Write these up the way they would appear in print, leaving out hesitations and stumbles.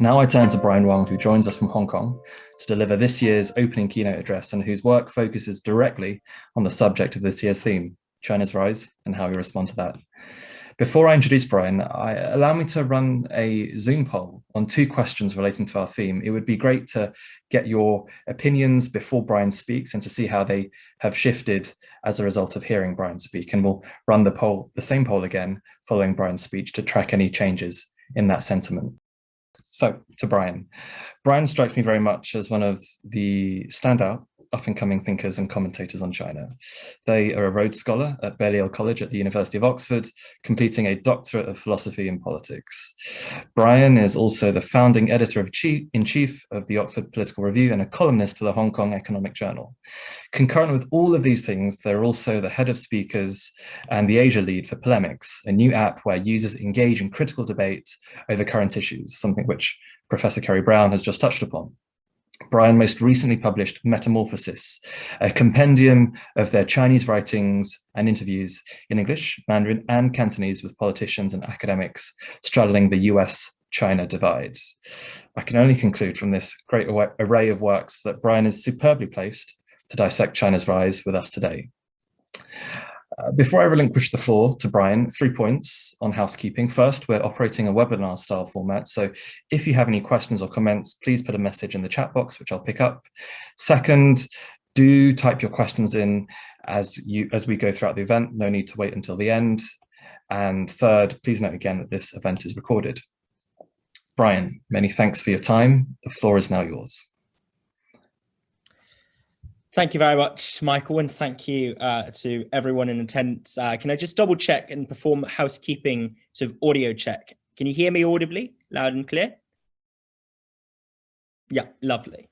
Now I turn to Brian Wong, who joins us from Hong Kong to deliver this year's opening keynote address and whose work focuses directly on the subject of this year's theme, China's rise and how we respond to that. Before I introduce Brian, allow me to run a Zoom poll on 2 questions relating to our theme. It would be great to get your opinions before Brian speaks and to see how they have shifted as a result of hearing Brian speak. And we'll run the same poll again following Brian's speech to track any changes in that sentiment. So to Brian. Brian strikes me very much as one of the standout up-and-coming thinkers and commentators on China. They are a Rhodes Scholar at Balliol College at the University of Oxford, completing a doctorate of philosophy and politics. Brian is also the founding editor-in-chief of the Oxford Political Review and a columnist for the Hong Kong Economic Journal. Concurrent with all of these things, they're also the head of speakers and the Asia lead for Polemics, a new app where users engage in critical debate over current issues, something which Professor Kerry Brown has just touched upon. Brian most recently published Metamorphosis, a compendium of their Chinese writings and interviews in English, Mandarin, and Cantonese with politicians and academics straddling the US-China divide. I can only conclude from this great array of works that Brian is superbly placed to dissect China's rise with us today. Before I relinquish the floor to Brian, 3 points on housekeeping. First, we're operating a webinar style format, so if you have any questions or comments, please put a message in the chat box, which I'll pick up. Second, do type your questions in as we go throughout the event. No need to wait until the end. And third, please note again that this event is recorded. Brian, many thanks for your time. The floor is now yours. Thank you very much, Michael, and thank you to everyone in attendance. Can I just double check and perform a housekeeping sort of audio check? Can you hear me audibly, loud and clear? Yeah, lovely.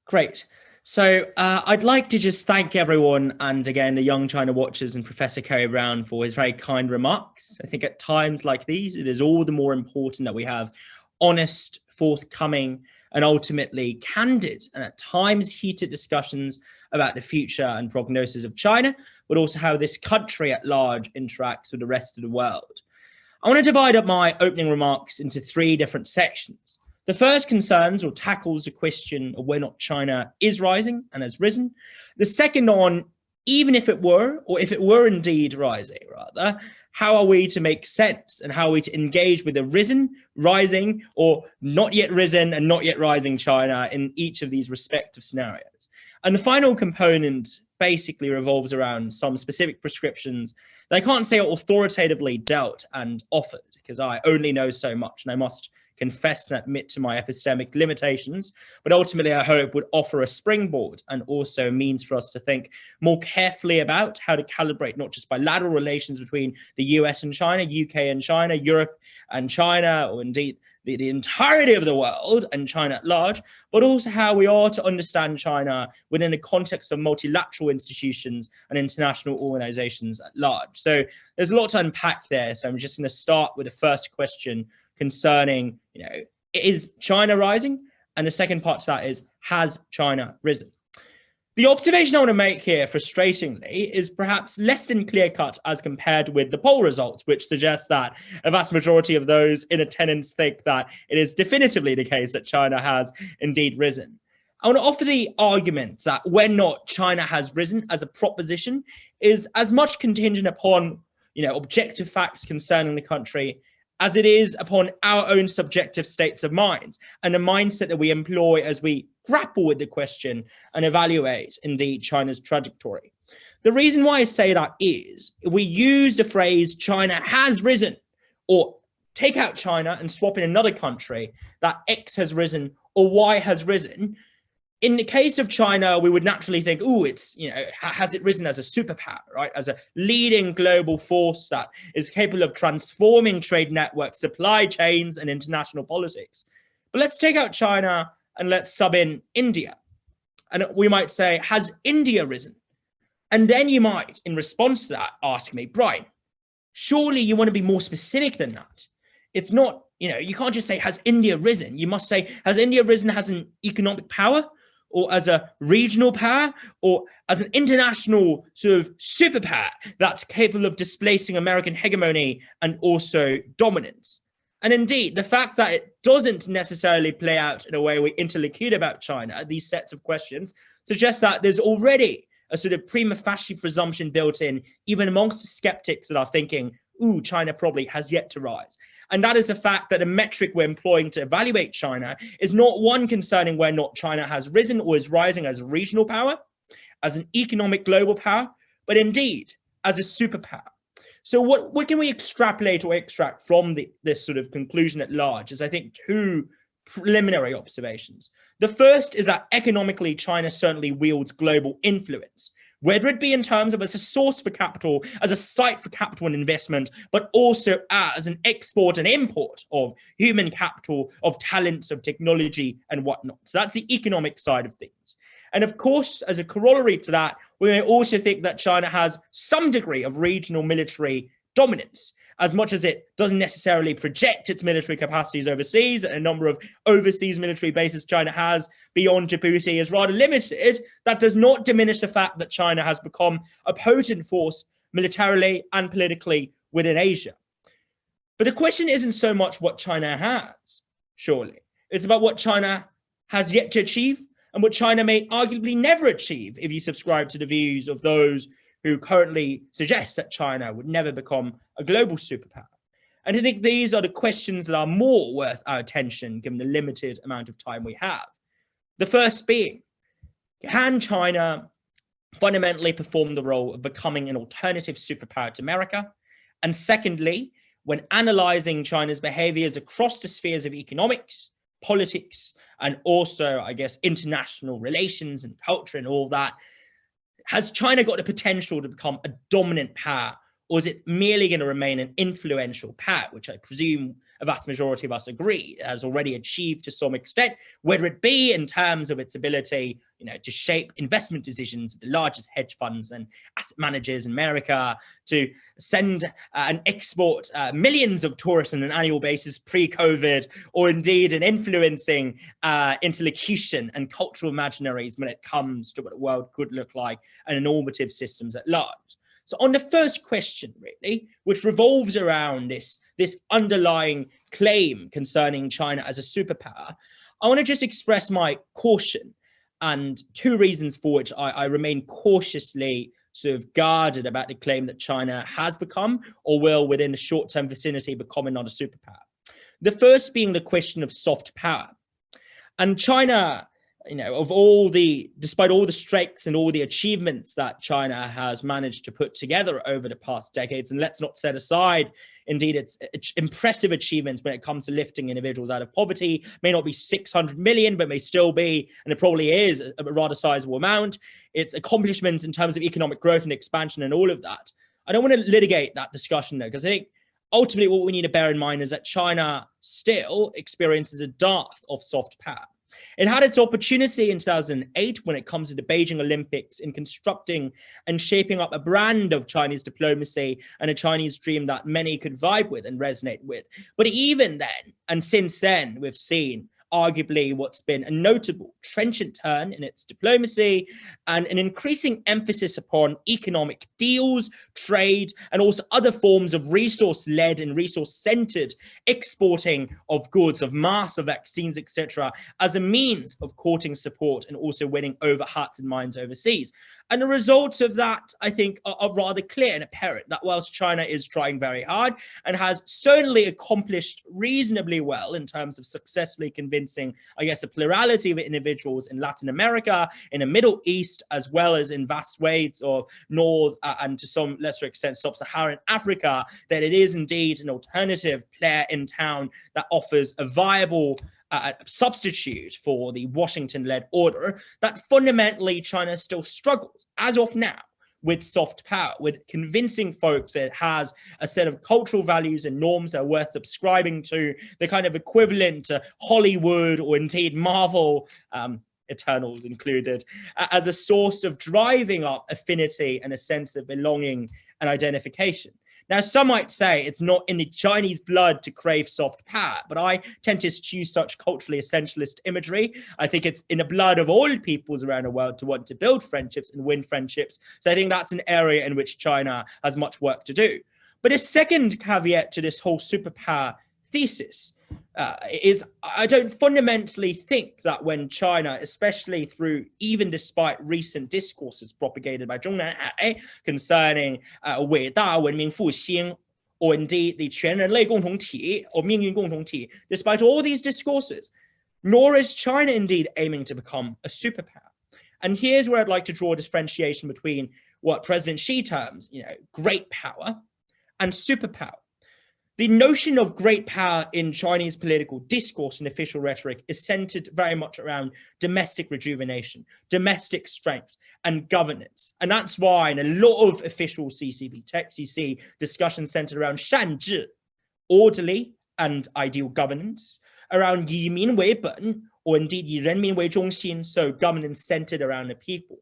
Great. So I'd like to just thank everyone, and again, the Young China Watchers and Professor Kerry Brown for his very kind remarks. I think at times like these, it is all the more important that we have honest, forthcoming, and ultimately candid and at times heated discussions about the future and prognosis of China, but also how this country at large interacts with the rest of the world. I want to divide up my opening remarks into 3 different sections. The first concerns or tackles the question of whether or not China is rising and has risen. The second on, even if it were, or if it were indeed rising rather, how are we to make sense and how are we to engage with the risen, rising, or not yet risen and not yet rising China in each of these respective scenarios? And the final component basically revolves around some specific prescriptions that I can't say are authoritatively dealt and offered because I only know so much and I must confess and admit to my epistemic limitations, but ultimately I hope would offer a springboard and also a means for us to think more carefully about how to calibrate not just bilateral relations between the US and China, UK and China, Europe and China, or indeed the entirety of the world and China at large, but also how we are to understand China within the context of multilateral institutions and international organizations at large. So there's a lot to unpack there. So I'm just going to start with the first question concerning, is China rising? And the second part to that is, has China risen? The observation I want to make here, frustratingly, is perhaps less than clear-cut as compared with the poll results, which suggests that a vast majority of those in attendance think that it is definitively the case that China has indeed risen. I want to offer the argument that when not China has risen as a proposition is as much contingent upon, objective facts concerning the country as it is upon our own subjective states of mind and the mindset that we employ as we grapple with the question and evaluate, indeed, China's trajectory. The reason why I say that is, if we use the phrase China has risen, or take out China and swap in another country, that X has risen or Y has risen, in the case of China, we would naturally think, oh, it's, has it risen as a superpower, right? As a leading global force that is capable of transforming trade networks, supply chains, and international politics. But let's take out China and let's sub in India. And we might say, has India risen? And then you might, in response to that, ask me, Brian, surely you want to be more specific than that. It's not, you can't just say, has India risen? You must say, has India risen as an economic power, or as a regional power, or as an international sort of superpower that's capable of displacing American hegemony and also dominance? And indeed, the fact that it doesn't necessarily play out in a way we interlocute about China, these sets of questions, suggests that there's already a sort of prima facie presumption built in, even amongst the skeptics that are thinking, ooh, China probably has yet to rise. And that is the fact that the metric we're employing to evaluate China is not one concerning whether or not China has risen or is rising as a regional power, as an economic global power, but indeed as a superpower. So what can we extrapolate or extract from this sort of conclusion at large is, I think, two preliminary observations. The first is that economically, China certainly wields global influence, whether it be in terms of as a source for capital, as a site for capital and investment, but also as an export and import of human capital, of talents, of technology and whatnot. So that's the economic side of things. And of course, as a corollary to that, we may also think that China has some degree of regional military dominance, as much as it doesn't necessarily project its military capacities overseas. And a number of overseas military bases China has beyond Djibouti is rather limited. That does not diminish the fact that China has become a potent force militarily and politically within Asia. But the question isn't so much what China has, surely. It's about what China has yet to achieve, and what China may arguably never achieve if you subscribe to the views of those who currently suggest that China would never become a global superpower. And I think these are the questions that are more worth our attention given the limited amount of time we have. The first being, can China fundamentally perform the role of becoming an alternative superpower to America? And secondly, when analyzing China's behaviors across the spheres of economics, politics, and also, I guess, international relations and culture and all that, has China got the potential to become a dominant power, or is it merely going to remain an influential power, which I presume a vast majority of us agree has already achieved to some extent, whether it be in terms of its ability, to shape investment decisions of the largest hedge funds and asset managers in America, to send and export millions of tourists on an annual basis pre-COVID, or indeed in influencing interlocution and cultural imaginaries when it comes to what the world could look like and normative systems at large. So on the first question, really, which revolves around this underlying claim concerning China as a superpower, I want to just express my caution and two reasons for which I remain cautiously sort of guarded about the claim that China has become or will within the short-term vicinity become another superpower. The first being the question of soft power. And China, despite all the strengths and all the achievements that China has managed to put together over the past decades, and let's not set aside, indeed, its impressive achievements when it comes to lifting individuals out of poverty, may not be 600 million, but may still be, and it probably is, a rather sizable amount. Its accomplishments in terms of economic growth and expansion and all of that. I don't want to litigate that discussion, though, because I think ultimately what we need to bear in mind is that China still experiences a dearth of soft power. It had its opportunity in 2008 when it comes to the Beijing Olympics in constructing and shaping up a brand of Chinese diplomacy and a Chinese dream that many could vibe with and resonate with. But even then, and since then, we've seen arguably what's been a notable trenchant turn in its diplomacy and an increasing emphasis upon economic deals, trade, and also other forms of resource-led and resource-centered exporting of goods, of masks, of vaccines, etc., as a means of courting support and also winning over hearts and minds overseas. And the results of that, I think, are rather clear and apparent, that whilst China is trying very hard and has certainly accomplished reasonably well in terms of successfully convincing, I guess, a plurality of individuals in Latin America, in the Middle East, as well as in vast swathes of North and to some lesser extent sub-Saharan Africa, that it is indeed an alternative player in town that offers a viable substitute for the Washington-led order, that fundamentally China still struggles, as of now, with soft power, with convincing folks that it has a set of cultural values and norms that are worth subscribing to, the kind of equivalent to Hollywood or indeed Marvel, Eternals included, as a source of driving up affinity and a sense of belonging and identification. Now, some might say it's not in the Chinese blood to crave soft power, but I tend to eschew such culturally essentialist imagery. I think it's in the blood of all peoples around the world to want to build friendships and win friendships. So I think that's an area in which China has much work to do. But a second caveat to this whole superpower thesis is I don't fundamentally think that when China, especially through, even despite recent discourses propagated by Zhong Nanhai concerning 伟大文明复兴, or indeed the 全人类共同体 or 命运共同体, despite all these discourses, nor is China indeed aiming to become a superpower. And here's where I'd like to draw a differentiation between what President Xi terms, great power and superpower. The notion of great power in Chinese political discourse and official rhetoric is centered very much around domestic rejuvenation, domestic strength, and governance. And that's why in a lot of official CCP texts, you see discussions centered around 善治, orderly and ideal governance, around 以民为本, or indeed 以人民为中心, so governance centered around the people.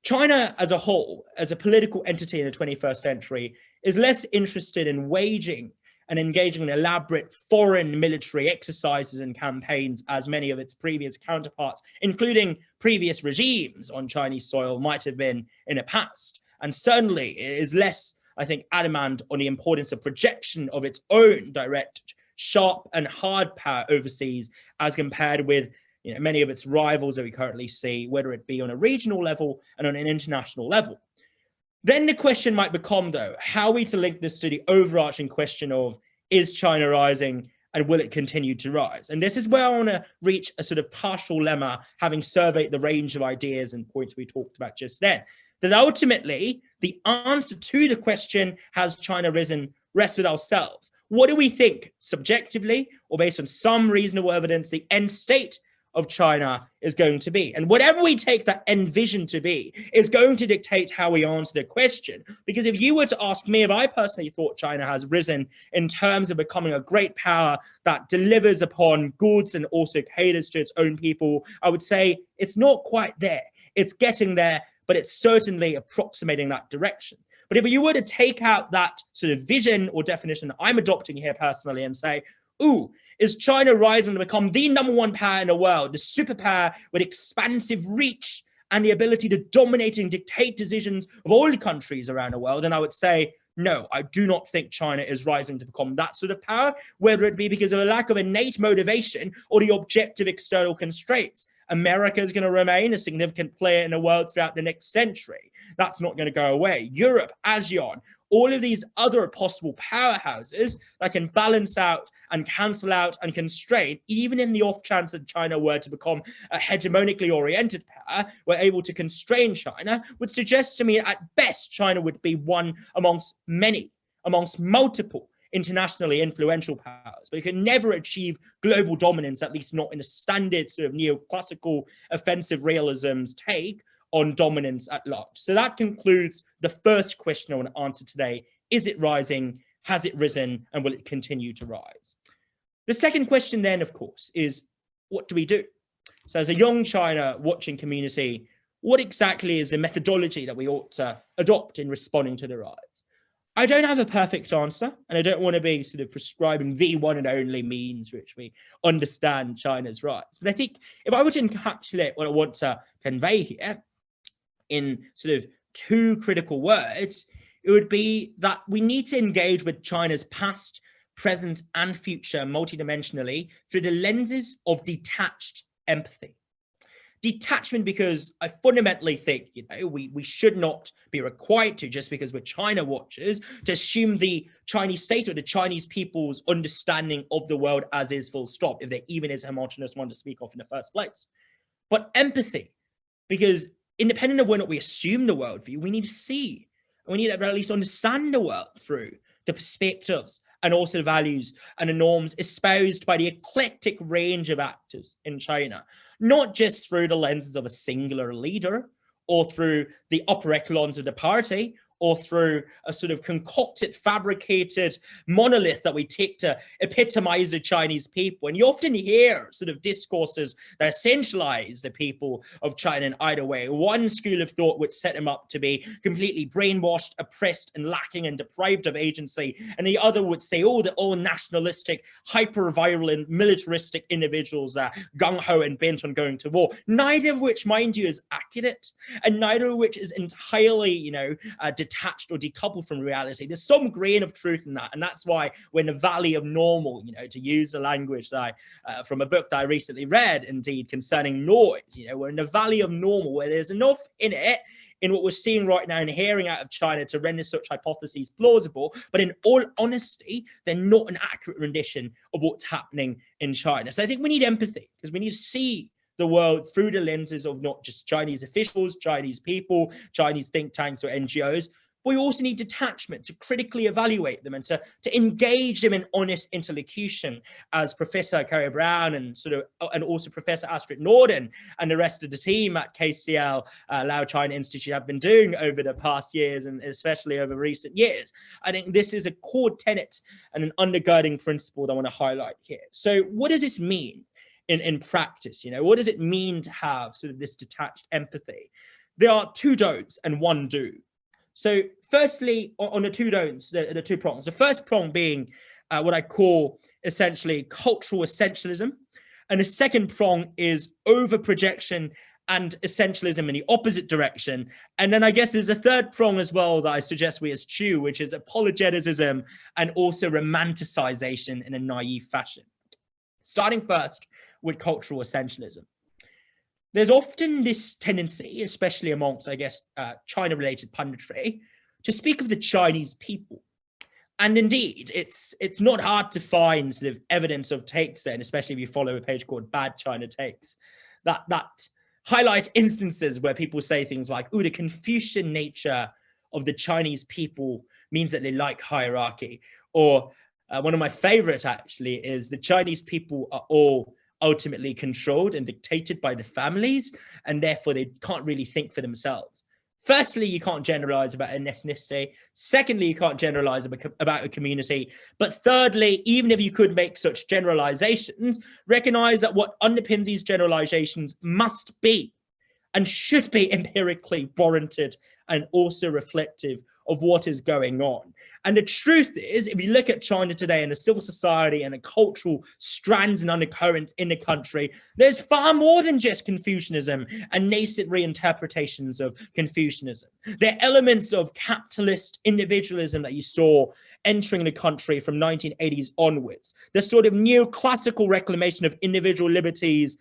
China as a whole, as a political entity in the 21st century, is less interested in waging and engaging in elaborate foreign military exercises and campaigns as many of its previous counterparts, including previous regimes on Chinese soil, might have been in the past. And certainly it is less, I think, adamant on the importance of projection of its own direct, sharp and hard power overseas as compared with many of its rivals that we currently see, whether it be on a regional level and on an international level. Then the question might become, though, how are we to link this to the overarching question of, is China rising and will it continue to rise? And this is where I want to reach a sort of partial lemma, having surveyed the range of ideas and points we talked about just then, that ultimately the answer to the question, has China risen, rests with ourselves. What do we think subjectively, or based on some reasonable evidence, the end state of China is going to be? And whatever we take that end vision to be is going to dictate how we answer the question. Because if you were to ask me if I personally thought China has risen in terms of becoming a great power that delivers upon goods and also caters to its own people, I would say it's not quite there. It's getting there, but it's certainly approximating that direction. But if you were to take out that sort of vision or definition that I'm adopting here personally and say, ooh, is China rising to become the #1 power in the world, the superpower with expansive reach and the ability to dominate and dictate decisions of all the countries around the world? And I would say, no, I do not think China is rising to become that sort of power, whether it be because of a lack of innate motivation or the objective external constraints. America is going to remain a significant player in the world throughout the next century. That's not going to go away. Europe, ASEAN, all of these other possible powerhouses that can balance out and cancel out and constrain, even in the off chance that China were to become a hegemonically oriented power, were able to constrain China, would suggest to me at best China would be one amongst many, amongst multiple internationally influential powers, but you can never achieve global dominance, at least not in a standard sort of neoclassical offensive realism's take on dominance at large. So that concludes the first question I want to answer today. Is it rising? Has it risen? And will it continue to rise? The second question then, of course, is what do we do? So as a young China watching community, what exactly is the methodology that we ought to adopt in responding to the rise? I don't have a perfect answer, and I don't want to be sort of prescribing the one and only means which we understand China's rise. But I think if I were to encapsulate what I want to convey here in sort of two critical words, it would be that we need to engage with China's past, present, and future multidimensionally through the lenses of detached empathy. Detachment, because I fundamentally think, we should not be required to, just because we're China watchers, to assume the Chinese state or the Chinese people's understanding of the world as is, full stop, if there even is a homogenous one to speak of in the first place. But empathy, because independent of whether or not we assume the worldview, we need to see, and we need to at least understand the world through the perspectives and also the values and the norms espoused by the eclectic range of actors in China, not just through the lenses of a singular leader or through the upper echelons of the party or through a sort of concocted, fabricated monolith that we take to epitomize the Chinese people. And you often hear sort of discourses that essentialize the people of China in either way. One school of thought would set them up to be completely brainwashed, oppressed, and lacking and deprived of agency. And the other would say, oh, they're all nationalistic, hyper-virulent, militaristic individuals that gung-ho and bent on going to war. Neither of which, mind you, is accurate, and neither of which is entirely, detached or decoupled from reality. There's some grain of truth in that. And that's why we're in the valley of normal, to use the language that from a book that I recently read, indeed, concerning noise. We're in the valley of normal where there's enough in it, in what we're seeing right now and hearing out of China, to render such hypotheses plausible. But in all honesty, they're not an accurate rendition of what's happening in China. So I think we need empathy, because we need to see the world through the lenses of not just Chinese officials, Chinese people, Chinese think tanks or NGOs. But we also need detachment to critically evaluate them and to engage them in honest interlocution, as Professor Carrie Brown and also Professor Astrid Norden and the rest of the team at KCL-Lau China Institute have been doing over the past years, and especially over recent years. I think this is a core tenet and an undergirding principle that I want to highlight here. So what does this mean in practice? What does it mean to have sort of this detached empathy? There are two don'ts and one do. So firstly, on the two don'ts, the two prongs, the first prong being what I call essentially cultural essentialism. And the second prong is over-projection and essentialism in the opposite direction. And then I guess there's a third prong as well that I suggest we eschew, which is apologeticism and also romanticization in a naive fashion. Starting first with cultural essentialism. There's often this tendency, especially amongst, I guess, China-related punditry, to speak of the Chinese people. And indeed, it's not hard to find sort of evidence of takes there, and especially if you follow a page called Bad China Takes, that highlight instances where people say things like, "Ooh, the Confucian nature of the Chinese people means that they like hierarchy." Or one of my favorites, actually, is the Chinese people are all ultimately controlled and dictated by the families, and therefore they can't really think for themselves. Firstly, you can't generalize about an ethnicity. Secondly, you can't generalize about a community. But thirdly, even if you could make such generalizations, recognize that what underpins these generalizations must be and should be empirically warranted and also reflective of what is going on. And the truth is, if you look at China today and the civil society and the cultural strands and undercurrents in the country, there's far more than just Confucianism and nascent reinterpretations of Confucianism. There are elements of capitalist individualism that you saw entering the country from 1980s onwards. The sort of neoclassical reclamation of individual liberties,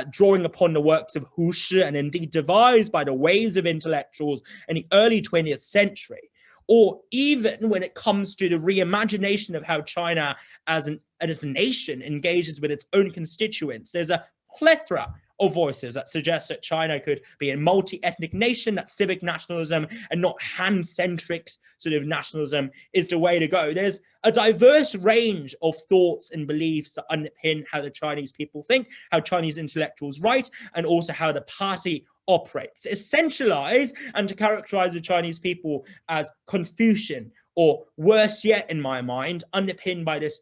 drawing upon the works of Hu Shi and indeed devised by the waves of intellectuals in the early 20th century. Or even when it comes to the reimagination of how China as a nation engages with its own constituents, there's a plethora of voices that suggest that China could be a multi-ethnic nation, that civic nationalism and not Han-centric sort of nationalism is the way to go. There's a diverse range of thoughts and beliefs that underpin how the Chinese people think, how Chinese intellectuals write, and also how the party operates. To essentialize and to characterize the Chinese people as Confucian, or worse yet, in my mind, underpinned by this,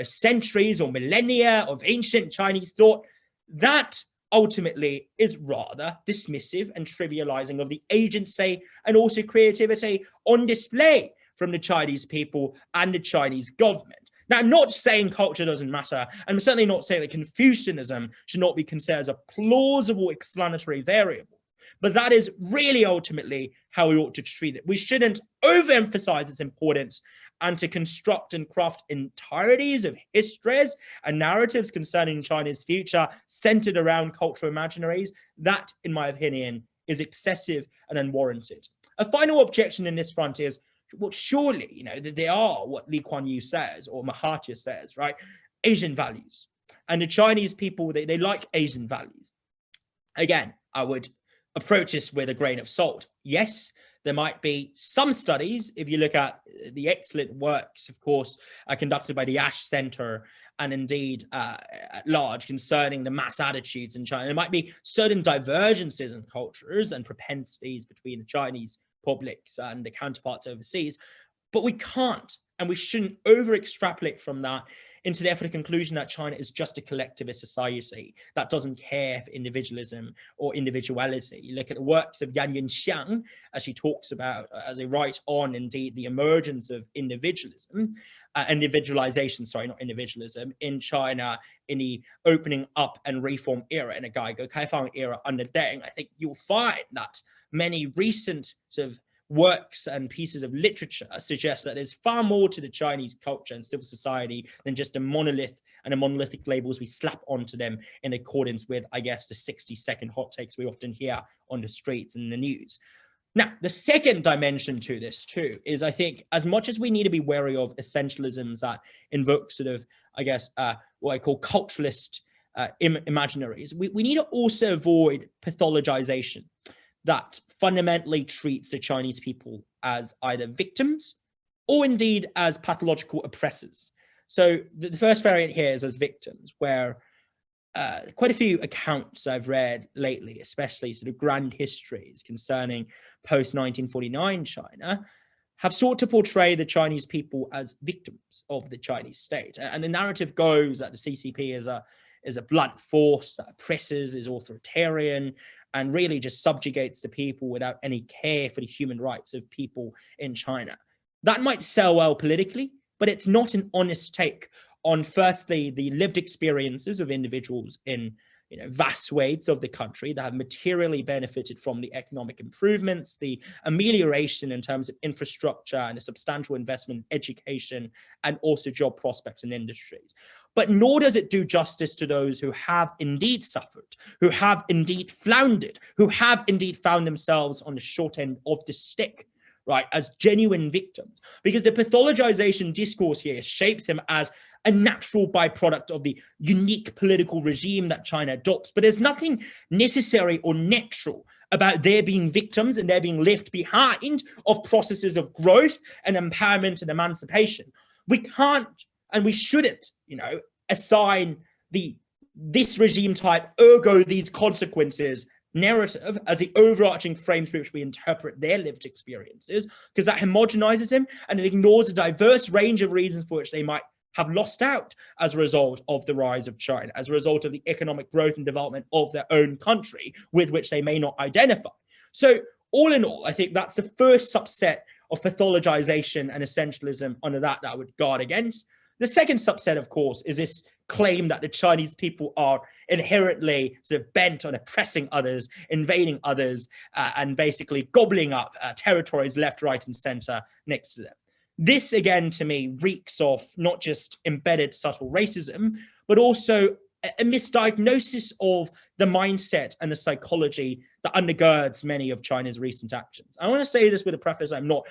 centuries or millennia of ancient Chinese thought, that ultimately is rather dismissive and trivializing of the agency and also creativity on display from the Chinese people and the Chinese government. Now, I'm not saying culture doesn't matter. I'm certainly not saying that Confucianism should not be considered as a plausible explanatory variable. But that is really ultimately how we ought to treat it. We shouldn't overemphasize its importance and to construct and craft entireties of histories and narratives concerning China's future centered around cultural imaginaries. That, in my opinion, is excessive and unwarranted. A final objection in this front is, well, surely, they are what Lee Kuan Yew says or Mahathir says, right? Asian values. And the Chinese people, they like Asian values. Again, I would approach this with a grain of salt. Yes, there might be some studies, if you look at the excellent works, of course, conducted by the Ash Center and indeed at large concerning the mass attitudes in China. There might be certain divergences in cultures and propensities between the Chinese publics and the counterparts overseas, but we can't and we shouldn't over extrapolate from that into the effort conclusion that China is just a collectivist society that doesn't care for individualism or individuality. You look at the works of Yan Yunxiang, as she talks about, as they write on indeed the emergence of individualism, not individualism, in China in the opening up and reform era, in a Kaifang era under Deng. I think you'll find that many recent sort of works and pieces of literature suggest that there's far more to the Chinese culture and civil society than just a monolith and the monolithic labels we slap onto them in accordance with, I guess, the 60-second hot takes we often hear on the streets and the news. Now, the second dimension to this too is, I think, as much as we need to be wary of essentialisms that invoke sort of, I guess, what I call culturalist imaginaries, we need to also avoid pathologization that fundamentally treats the Chinese people as either victims or indeed as pathological oppressors. So the first variant here is as victims, where quite a few accounts I've read lately, especially sort of grand histories concerning post-1949 China, have sought to portray the Chinese people as victims of the Chinese state. And the narrative goes that the CCP is a blunt force that oppresses, is authoritarian, and really just subjugates the people without any care for the human rights of people in China. That might sell well politically, but it's not an honest take on, firstly, the lived experiences of individuals in vast swathes of the country that have materially benefited from the economic improvements, the amelioration in terms of infrastructure and a substantial investment in education, and also job prospects in industries. But nor does it do justice to those who have indeed suffered, who have indeed floundered, who have indeed found themselves on the short end of the stick, right, as genuine victims. Because the pathologization discourse here shapes them as a natural byproduct of the unique political regime that China adopts. But there's nothing necessary or natural about their being victims and their being left behind of processes of growth and empowerment and emancipation. We can't and we shouldn't, assign this regime type, ergo these consequences narrative as the overarching frame through which we interpret their lived experiences, because that homogenizes them and it ignores a diverse range of reasons for which they might have lost out as a result of the rise of China, as a result of the economic growth and development of their own country with which they may not identify. So all in all, I think that's the first subset of pathologization and essentialism under that I would guard against. The second subset, of course, is this claim that the Chinese people are inherently sort of bent on oppressing others, invading others, and basically gobbling up territories left, right, and center next to them. This, again, to me, reeks of not just embedded subtle racism, but also a misdiagnosis of the mindset and the psychology that undergirds many of China's recent actions. I want to say this with a preface. I'm not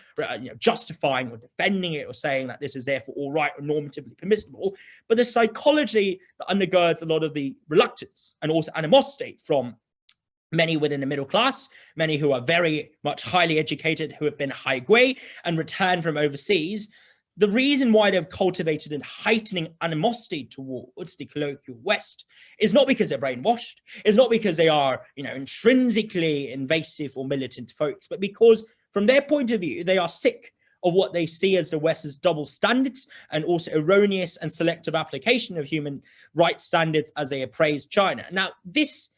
justifying or defending it or saying that this is therefore all right or normatively permissible, but the psychology that undergirds a lot of the reluctance and also animosity from many within the middle class, many who are very much highly educated, who have been Haigui and returned from overseas. The reason why they've cultivated a heightening animosity towards the colloquial West is not because they're brainwashed, it's not because they are, intrinsically invasive or militant folks, but because from their point of view, they are sick of what they see as the West's double standards and also erroneous and selective application of human rights standards as they appraise China. Now, this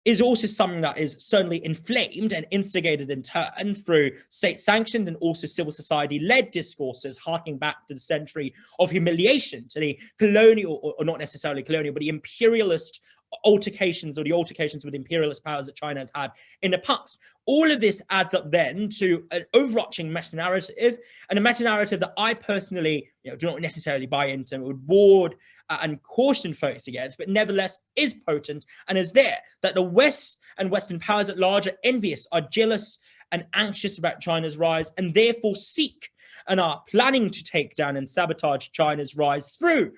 is also something that is certainly inflamed and instigated in turn through state-sanctioned and also civil society-led discourses harking back to the century of humiliation, to the colonial, or not necessarily colonial, but the imperialist altercations or the altercations with imperialist powers that China has had in the past. All of this adds up then to an overarching meta-narrative, and a meta-narrative that I personally do not necessarily buy into and would ward and caution folks against, but nevertheless is potent and is there, that the West and Western powers at large are envious, are jealous and anxious about China's rise, and therefore seek and are planning to take down and sabotage China's rise through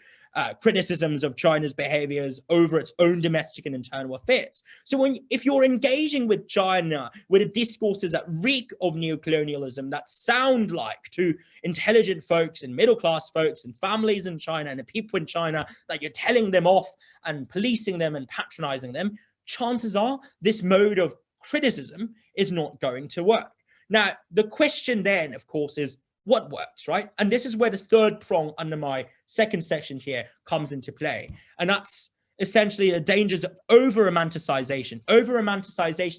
criticisms of China's behaviors over its own domestic and internal affairs. So if you're engaging with China with the discourses that reek of neocolonialism, that sound like to intelligent folks and middle-class folks and families in China and the people in China that you're telling them off and policing them and patronizing them, chances are this mode of criticism is not going to work. Now, the question then, of course, is what works, right? And this is where the third prong under my second section here comes into play. And that's essentially the dangers of over-romanticization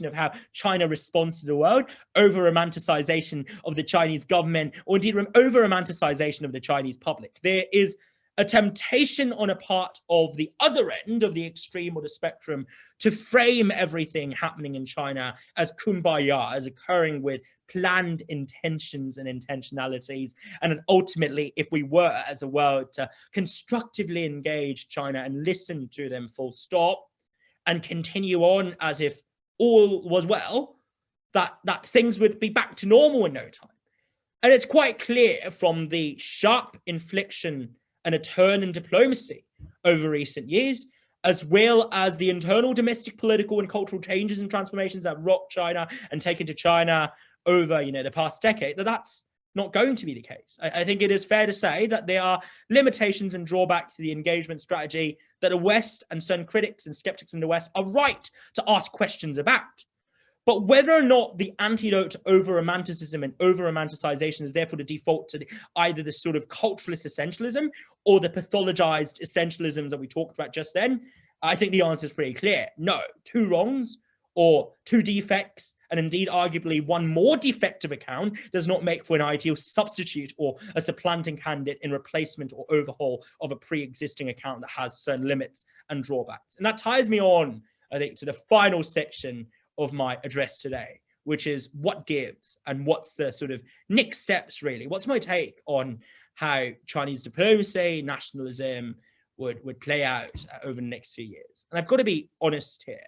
of how China responds to the world, over-romanticization of the Chinese government, or indeed over-romanticization of the Chinese public. There is a temptation on a part of the other end of the extreme or the spectrum to frame everything happening in China as kumbaya, as occurring with planned intentions and intentionalities. And then ultimately, if we were as a world to constructively engage China and listen to them full stop and continue on as if all was well, that things would be back to normal in no time. And it's quite clear from the sharp infliction and a turn in diplomacy over recent years, as well as the internal domestic political and cultural changes and transformations that rocked China and taken to China over the past decade, that's not going to be the case. I think it is fair to say that there are limitations and drawbacks to the engagement strategy that the West and certain critics and skeptics in the West are right to ask questions about. But whether or not the antidote to over-romanticism and over-romanticization is therefore the default to either the sort of culturalist essentialism or the pathologized essentialisms that we talked about just then, I think the answer is pretty clear. No, two wrongs or two defects, and indeed arguably one more defective account does not make for an ideal substitute or a supplanting candidate in replacement or overhaul of a pre-existing account that has certain limits and drawbacks. And that ties me on, I think, to the final section of my address today, which is what gives and what's the sort of next steps, really. What's my take on how Chinese diplomacy, nationalism would play out over the next few years? And I've got to be honest here.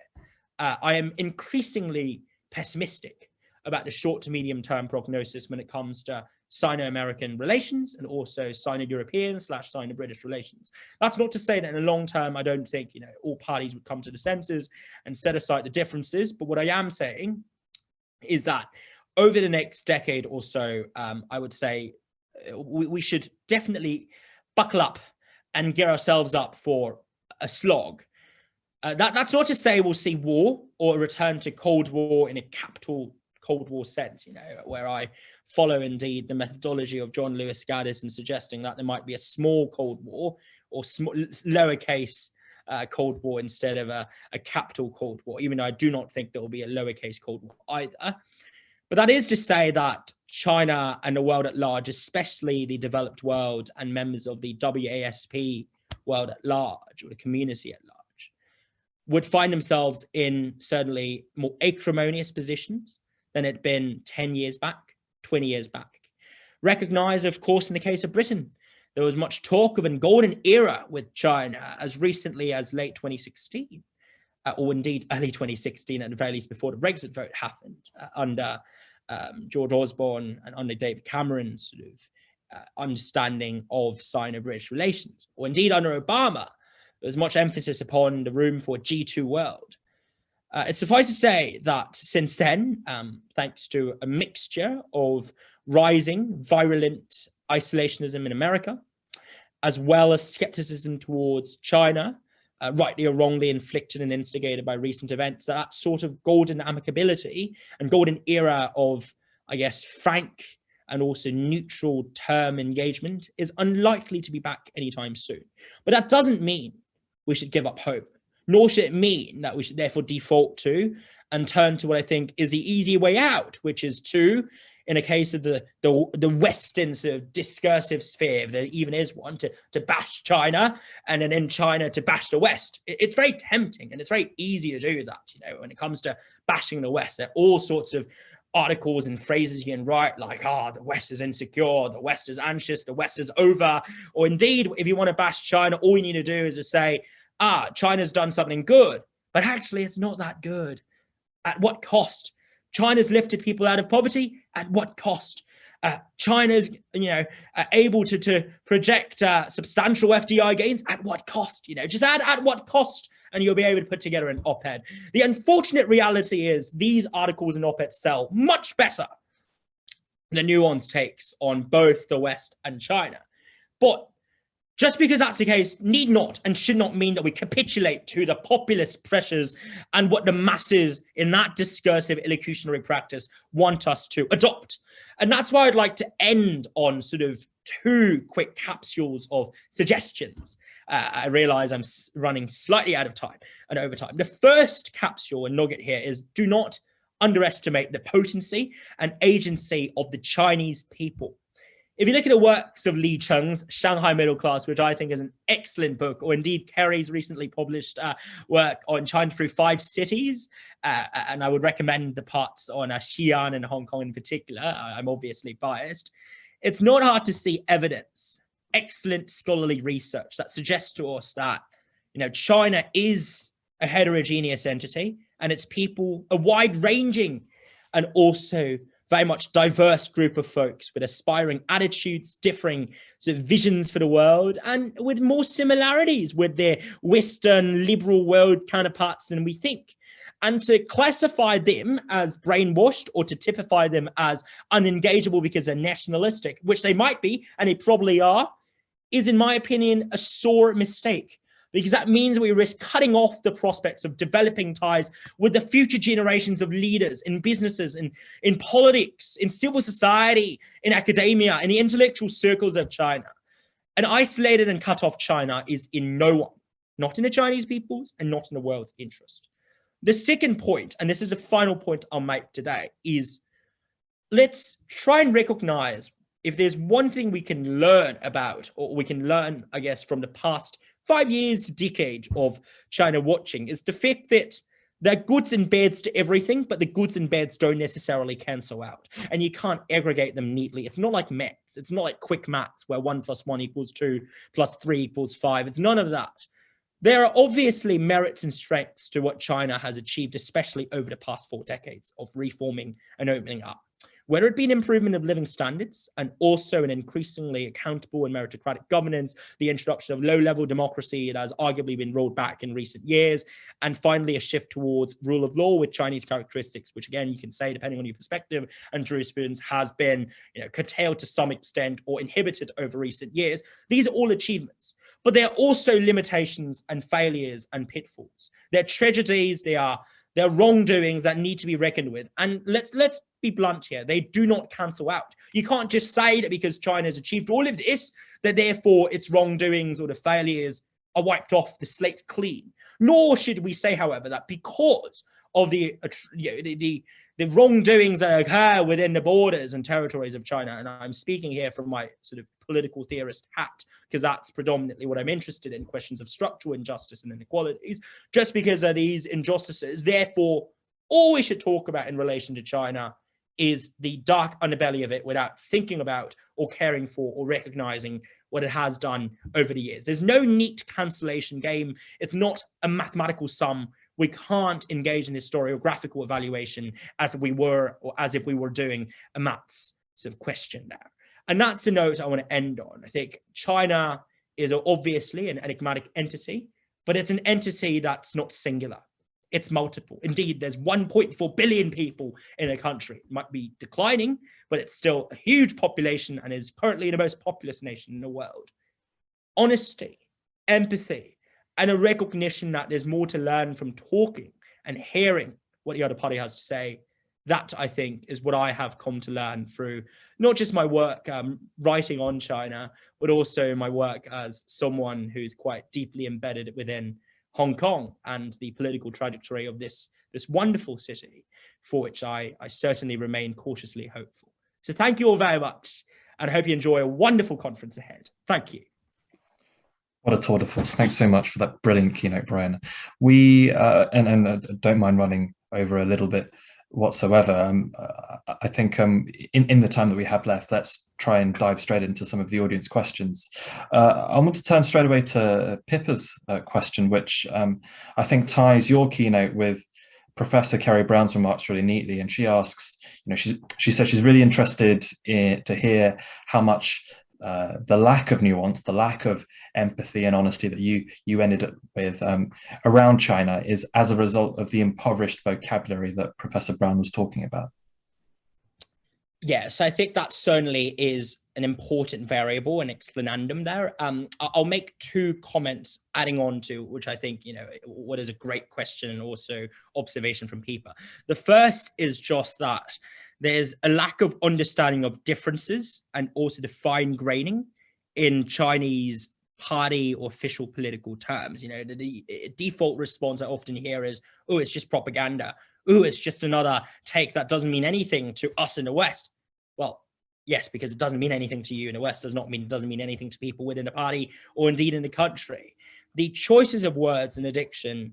I am increasingly pessimistic about the short to medium term prognosis when it comes to Sino-American relations and also Sino-European / Sino-British relations. That's not to say that in the long term, I don't think all parties would come to the senses and set aside the differences. But what I am saying is that over the next decade or so, I would say we should definitely buckle up and gear ourselves up for a slog. That's not to say we'll see war or a return to Cold War in a capital Cold War sense, where I follow indeed the methodology of John Lewis Gaddis in suggesting that there might be a small Cold War or lowercase Cold War instead of a capital Cold War, even though I do not think there will be a lowercase Cold War either. But that is to say that China and the world at large, especially the developed world and members of the WASP world at large, or the community at large, would find themselves in certainly more acrimonious positions than it had been 10 years back, 20 years back. Recognize, of course, in the case of Britain, there was much talk of a golden era with China as recently as late 2016, or indeed early 2016, at the very least before the Brexit vote happened, under George Osborne and under David Cameron's sort of understanding of Sino-British relations. Or indeed under Obama, there was much emphasis upon the room for a G2 world. It's suffice to say that since then, thanks to a mixture of rising virulent isolationism in America, as well as skepticism towards China, rightly or wrongly inflicted and instigated by recent events, that sort of golden amicability and golden era of, I guess, frank and also neutral term engagement is unlikely to be back anytime soon. But that doesn't mean we should give up hope, nor should it mean that we should therefore default to and turn to what I think is the easy way out, which is to, in a case of the Western sort of discursive sphere, if there even is one, to bash China, and then in China to bash the West. It's very tempting and it's very easy to do that. When it comes to bashing the West, there are all sorts of articles and phrases you can write like, the West is insecure, the West is anxious, the West is over. Or indeed, if you want to bash China, all you need to do is to say, China's done something good, but actually it's not that good. At what cost? China's lifted people out of poverty. At what cost? China's, able to project substantial FDI gains. At what cost? Just add at what cost, and you'll be able to put together an op-ed. The unfortunate reality is these articles and op-eds sell much better than nuanced takes on both the West and China. But just because that's the case need not and should not mean that we capitulate to the populist pressures and what the masses in that discursive illocutionary practice want us to adopt. And that's why I'd like to end on sort of two quick capsules of suggestions. I realize I'm running slightly out of time and over time. The first capsule and nugget here is do not underestimate the potency and agency of the Chinese people. If you look at the works of Li Cheng's Shanghai Middle Class, which I think is an excellent book, or indeed Kerry's recently published work on China through 5 cities, and I would recommend the parts on Xi'an and Hong Kong in particular. I'm obviously biased. It's not hard to see evidence, excellent scholarly research that suggests to us that, China is a heterogeneous entity, and its people, a wide-ranging and also very much diverse group of folks with aspiring attitudes, differing sort of visions for the world, and with more similarities with their Western liberal world counterparts than we think. And to classify them as brainwashed or to typify them as unengageable because they're nationalistic, which they might be, and they probably are, is, in my opinion, a sore mistake. Because that means we risk cutting off the prospects of developing ties with the future generations of leaders in businesses, in politics, in civil society, in academia, in the intellectual circles of China. An isolated and cut off China is in no one, not in the Chinese people's and not in the world's interest. The second point, and this is the final point I'll make today, is let's try and recognize if there's one thing we can learn about, or we can learn, I guess, from the past 5 years to decade of China watching, is the fact that there are goods and bads to everything, but the goods and bads don't necessarily cancel out. And you can't aggregate them neatly. It's not like maths. It's not like quick maths where 1 + 1 = 2 + 3 = 5. It's none of that. There are obviously merits and strengths to what China has achieved, especially over the past 4 decades of reforming and opening up. Whether it be an improvement of living standards and also an increasingly accountable and meritocratic governance, the introduction of low-level democracy that has arguably been rolled back in recent years, and finally a shift towards rule of law with Chinese characteristics, which again, you can say, depending on your perspective and jurisprudence, has been curtailed to some extent or inhibited over recent years. These are all achievements, but there are also limitations and failures and pitfalls. They're tragedies, they are wrongdoings that need to be reckoned with. And let's be blunt here. They do not cancel out. You can't just say that because China has achieved all of this, that therefore its wrongdoings or the failures are wiped off, the slate's clean. Nor should we say, however, that because of the wrongdoings that occur within the borders and territories of China, and I'm speaking here from my sort of political theorist hat, because that's predominantly what I'm interested in, questions of structural injustice and inequalities, just because of these injustices, therefore, all we should talk about in relation to China is the dark underbelly of it without thinking about or caring for or recognizing what it has done over the years. There's no neat cancellation game. It's not a mathematical sum. We can't engage in historiographical evaluation as if we were doing a maths sort of question there. And that's the note I want to end on. I think China is obviously an enigmatic entity, but it's an entity that's not singular. It's multiple. Indeed, there's 1.4 billion people in a country. It might be declining, but it's still a huge population and is currently the most populous nation in the world. Honesty, empathy, and a recognition that there's more to learn from talking and hearing what the other party has to say. That, I think, is what I have come to learn through not just my work writing on China, but also my work as someone who's quite deeply embedded within Hong Kong and the political trajectory of this wonderful city, for which I certainly remain cautiously hopeful. So thank you all very much, and I hope you enjoy a wonderful conference ahead. Thank you. What a tour de force. Thanks so much for that brilliant keynote, Brian. We, and don't mind running over a little bit whatsoever. I think in the time that we have left, let's try and dive straight into some of the audience questions. I want to turn straight away to Pippa's question, which I think ties your keynote with Professor Kerry Brown's remarks really neatly. And she asks, she says she's really interested to hear how much the lack of nuance, the lack of empathy and honesty that you ended up with around China is as a result of the impoverished vocabulary that Professor Brown was talking about. Yes, I think that certainly is an important variable and explanandum there. I'll make 2 comments adding on to, which I think, what is a great question and also observation from Pippa. The first is just that there's a lack of understanding of differences and also the fine graining in Chinese party or official political terms. The default response I often hear is, oh, it's just propaganda. Oh, it's just another take that doesn't mean anything to us in the West. Well, Yes, because it doesn't mean anything to you in the West doesn't mean anything to people within a party or indeed in the country. The choices of words and addiction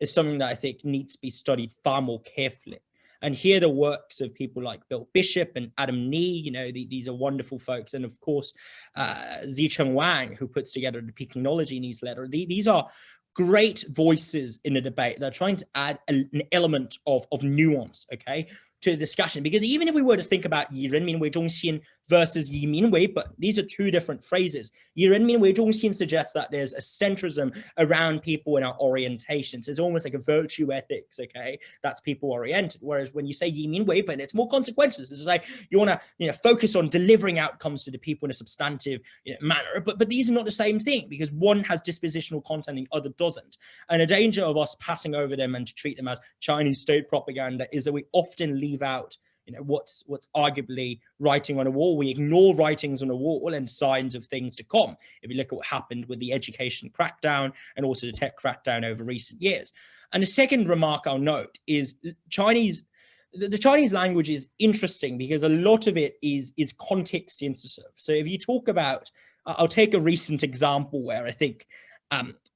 is something that I think needs to be studied far more carefully. And here the works of people like Bill Bishop and Adam Nee, these are wonderful folks. And of course, Zicheng Wang, who puts together the Peakonology newsletter. These are great voices in the debate. They're trying to add an element of nuance, okay, to the discussion. Because even if we were to think about 以人民为中心 versus 以民为本, these are two different phrases. 以人民为中心 suggests that there's a centrism around people in our orientations. It's almost like a virtue ethics, okay, that's people oriented. Whereas when you say 以民为本, it's more consequential. It's like you want to focus on delivering outcomes to the people in a substantive manner. But these are not the same thing, because one has dispositional content and the other doesn't. And a danger of us passing over them and to treat them as Chinese state propaganda is that we often leave out what's arguably writing on a wall. We ignore writings on a wall and signs of things to come. If you look at what happened with the education crackdown and also the tech crackdown over recent years. And the second remark I'll note is the Chinese language is interesting because a lot of it is context sensitive. So if you talk about, I'll take a recent example where I think,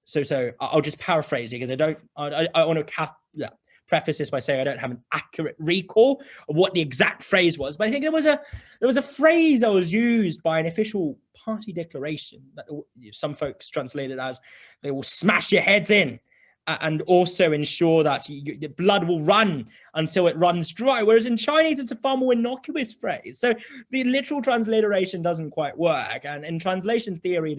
so I'll just paraphrase it because I want to preface this by saying I don't have an accurate recall of what the exact phrase was, but I think there was a phrase that was used by an official party declaration that some folks translated as "they will smash your heads in," and also ensure that the blood will run until it runs dry. Whereas in Chinese, it's a far more innocuous phrase. So the literal transliteration doesn't quite work. And in translation theory,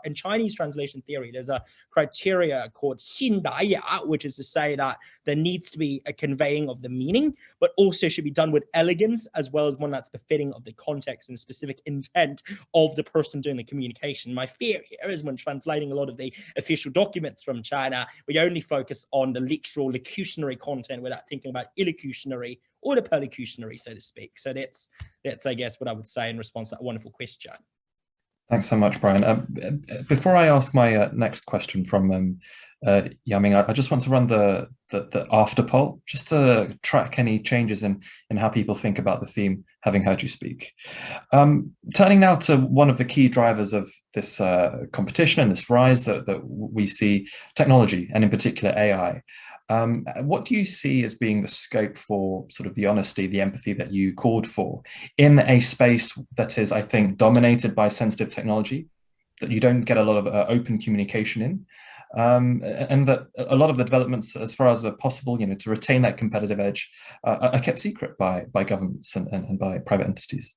in Chinese translation theory, there's a criteria called 信达雅, which is to say that there needs to be a conveying of the meaning, but also should be done with elegance, as well as one that's befitting of the context and specific intent of the person doing the communication. My fear here is when translating a lot of the official documents from China, we only focus on the literal locutionary content without thinking about illocutionary or the perlocutionary, so to speak. So that's I guess what I would say in response to that wonderful question. Thanks so much, Brian. Before I ask my next question from Yaming, I just want to run the after poll just to track any changes in how people think about the theme, having heard you speak. Turning now to one of the key drivers of this competition and this rise that we see, technology, and in particular AI. What do you see as being the scope for sort of the honesty, the empathy that you called for in a space that is, I think, dominated by sensitive technology, that you don't get a lot of open communication in, and that a lot of the developments, as far as they're possible, to retain that competitive edge, are kept secret by governments and by private entities?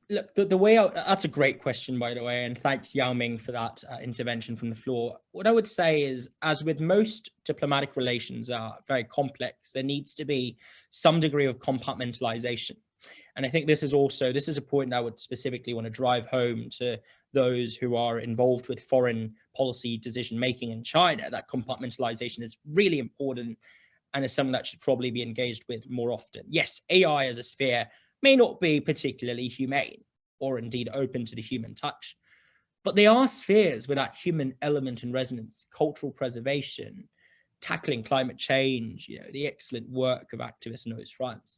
Look, that's a great question, by the way, and thanks, Yao Ming, for that intervention from the floor. What I would say is, as with most diplomatic relations are very complex, there needs to be some degree of compartmentalization. And I think this is a point I would specifically want to drive home to those who are involved with foreign policy decision-making in China, that compartmentalization is really important and is something that should probably be engaged with more often. Yes, AI as a sphere may not be particularly humane or indeed open to the human touch, but they are spheres with that human element and resonance, cultural preservation, tackling climate change, the excellent work of activists in those fronts,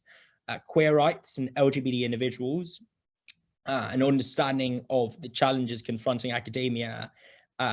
queer rights and LGBT individuals, an understanding of the challenges confronting academia,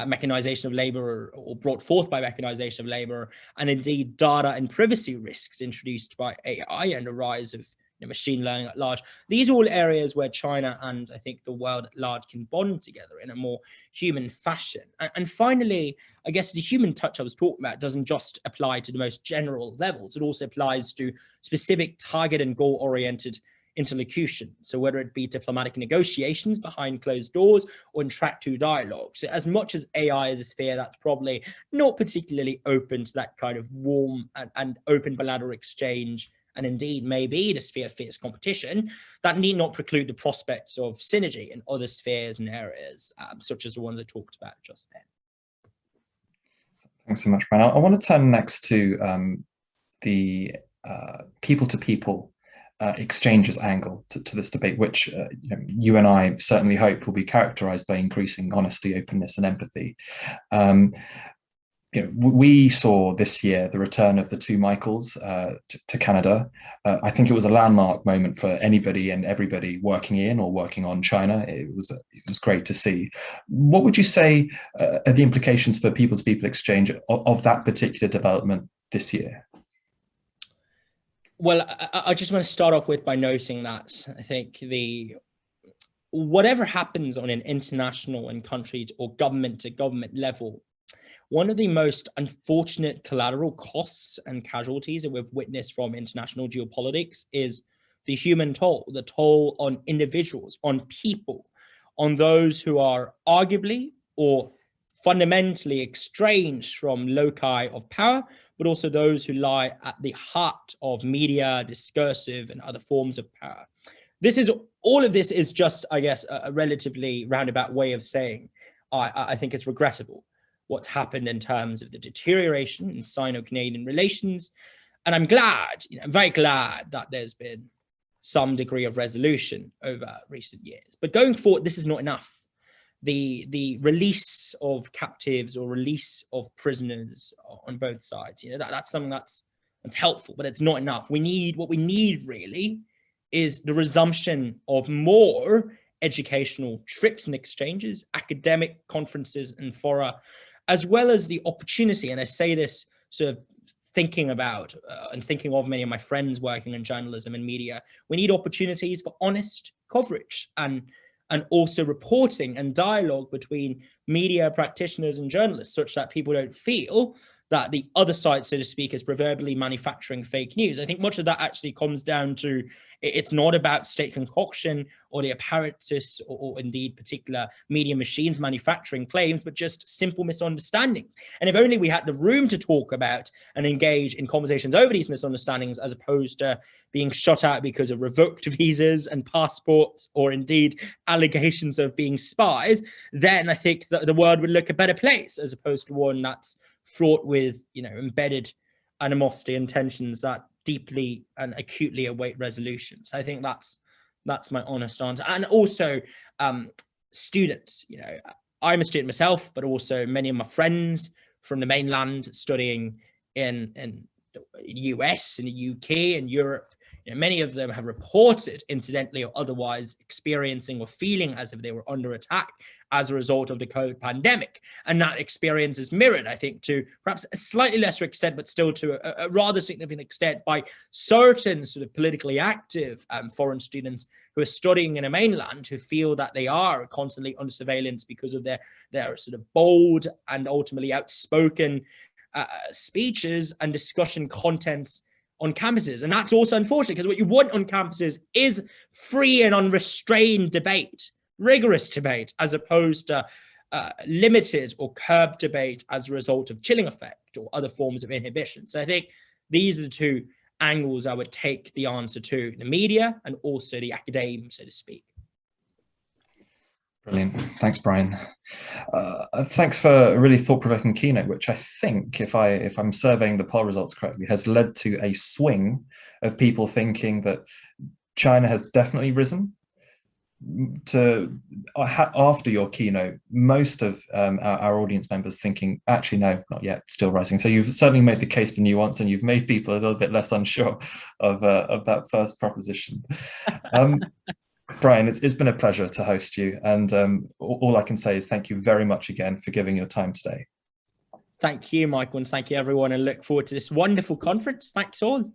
mechanization of labor or brought forth by mechanization of labor, and indeed data and privacy risks introduced by AI and the rise of machine learning at large. These are all areas where China and I think the world at large can bond together in a more human fashion. And finally, I guess the human touch I was talking about doesn't just apply to the most general levels. It also applies to specific target and goal-oriented interlocution. So whether it be diplomatic negotiations behind closed doors or in track 2 dialogue. So as much as AI is a sphere that's probably not particularly open to that kind of warm and open bilateral exchange, and indeed maybe the sphere of fierce competition, that need not preclude the prospects of synergy in other spheres and areas, such as the ones I talked about just then. Thanks so much, Brian. I want to turn next to the people-to-people exchanges angle to this debate, which you and I certainly hope will be characterized by increasing honesty, openness, and empathy. we saw this year the return of the two Michaels to Canada. I think it was a landmark moment for anybody and everybody working in or working on China. It was great to see. What would you say are the implications for people-to-people exchange of that particular development this year? Well, I just want to start off by noting that I think whatever happens on an international and country or government to government level, one of the most unfortunate collateral costs and casualties that we've witnessed from international geopolitics is the human toll, the toll on individuals, on people, on those who are arguably or fundamentally estranged from loci of power, but also those who lie at the heart of media, discursive, and other forms of power. All of this is just, I guess, a relatively roundabout way of saying I think it's regrettable what's happened in terms of the deterioration in Sino-Canadian relations. And I'm very glad that there's been some degree of resolution over recent years. But going forward, this is not enough. The release of captives or release of prisoners on both sides, that's something that's helpful, but it's not enough. What we need really is the resumption of more educational trips and exchanges, academic conferences and fora, as well as the opportunity, and I say this sort of thinking about and thinking of many of my friends working in journalism and media, we need opportunities for honest coverage and also reporting and dialogue between media practitioners and journalists, such that people don't feel that the other side, so to speak, is proverbially manufacturing fake news. I think much of that actually comes down to, it's not about state concoction or the apparatus or indeed particular media machines manufacturing claims, but just simple misunderstandings. And if only we had the room to talk about and engage in conversations over these misunderstandings, as opposed to being shut out because of revoked visas and passports, or indeed allegations of being spies, then I think that the world would look a better place, as opposed to one that's fraught with, embedded animosity and tensions that deeply and acutely await resolution. So I think that's my honest answer. And also students, I'm a student myself, but also many of my friends from the mainland studying in the US and the UK and Europe, many of them have reported, incidentally or otherwise, experiencing or feeling as if they were under attack as a result of the COVID pandemic. And that experience is mirrored, I think, to perhaps a slightly lesser extent, but still to a rather significant extent, by certain sort of politically active foreign students who are studying in a mainland, who feel that they are constantly under surveillance because of their sort of bold and ultimately outspoken speeches and discussion contents on campuses. And that's also unfortunate, because what you want on campuses is free and unrestrained debate, rigorous debate, as opposed to limited or curbed debate as a result of chilling effect or other forms of inhibition. So I think these are the two angles I would take the answer to: the media and also the academe, so to speak. Brilliant. Thanks, Brian. Thanks for a really thought-provoking keynote, which I think, if I'm surveying the poll results correctly, has led to a swing of people thinking that China has definitely risen. After your keynote, most of our audience members thinking, actually, no, not yet, still rising. So you've certainly made the case for nuance, and you've made people a little bit less unsure of that first proposition. Brian, it's been a pleasure to host you, and all I can say is thank you very much again for giving your time today. Thank you, Michael, and thank you, everyone, and look forward to this wonderful conference. Thanks all.